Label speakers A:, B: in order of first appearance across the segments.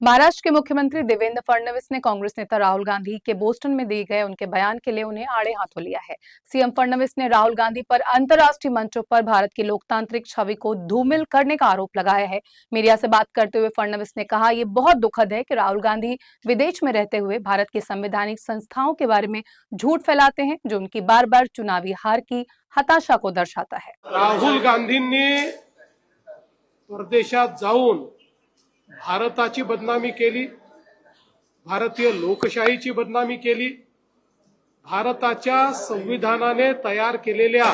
A: महाराष्ट्र के मुख्यमंत्री देवेंद्र फडणवीस ने कांग्रेस नेता राहुल गांधी के बोस्टन में दिए गए उनके बयान के लिए उन्हें आड़े हाथों लिया है। सीएम फडणवीस ने राहुल गांधी पर अंतर्राष्ट्रीय मंचों पर भारत की लोकतांत्रिक छवि को धूमिल करने का आरोप लगाया है। मीडिया से बात करते हुए फडणवीस ने कहा, ये बहुत दुखद है कि राहुल गांधी विदेश में रहते हुए भारत की संवैधानिक संस्थाओं के बारे में झूठ फैलाते हैं, जो उनकी बार बार चुनावी हार की हताशा को दर्शाता है।
B: राहुल गांधींनी परदेशात जाऊन भारताची बदनामी केली, भारतीय लोकशाहीची बदनामी केली, भारताच्या संविधानाने तयार केलेल्या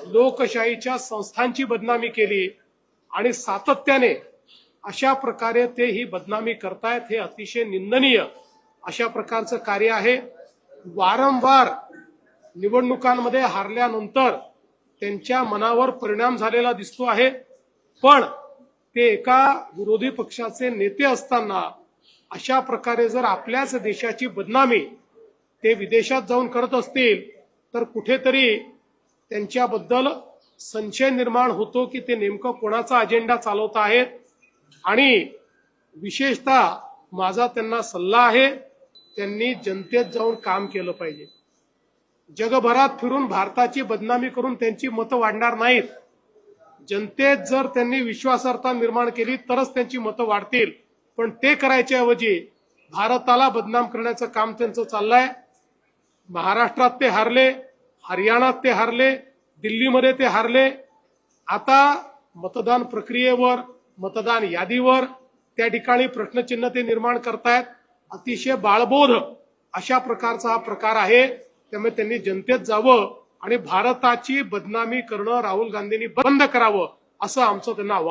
B: लोकशाहीच्या संस्थांची बदनामी केली आणि सातत्याने अशा प्रकारे ते ही बदनामी करतायत। हे अतिशय निंदनीय अशा प्रकारचं कार्य आहे। वारंवार निवडणुकांमध्ये हारल्यानंतर त्यांच्या मनावर परिणाम झालेला दिसतो आहे, पण ते एका विरोधी पक्षाचे नेते असताना अशा प्रकारे जर आपल्याच देशाची बदनामी ते विदेशात जाऊन करत असतील तर कुठेतरी त्यांच्याबद्दल संशय निर्माण होतो की ते नेमकं कोणाचा अजेंडा चालवत आहेत। आणि विशेषतः माझा त्यांना सल्ला आहे, त्यांनी जनतेत जाऊन काम केलं पाहिजे। जगभरात फिरून भारताची बदनामी करून त्यांची मतं वाढणार नाहीत। जनतेत जर त्यांनी विश्वासार्हता निर्माण केली तरच त्यांची मतं वाढतील, पण ते करायच्या ऐवजी भारताला बदनाम करण्याचं काम त्यांचं चाललंय। महाराष्ट्रात ते हारले, हरियाणात ते हारले, दिल्लीमध्ये ते हारले। आता मतदान प्रक्रियेवर, मतदान यादीवर त्या ठिकाणी प्रश्नचिन्ह ते निर्माण करतायत। अतिशय बाळबोध अशा प्रकारचा हा प्रकार आहे। त्यामुळे त्यांनी जनतेत जावं आणि भारताची बदनामी करणं राहुल गांधींनी बंद करावं, असं आमचं त्यांना आव्हान आहे।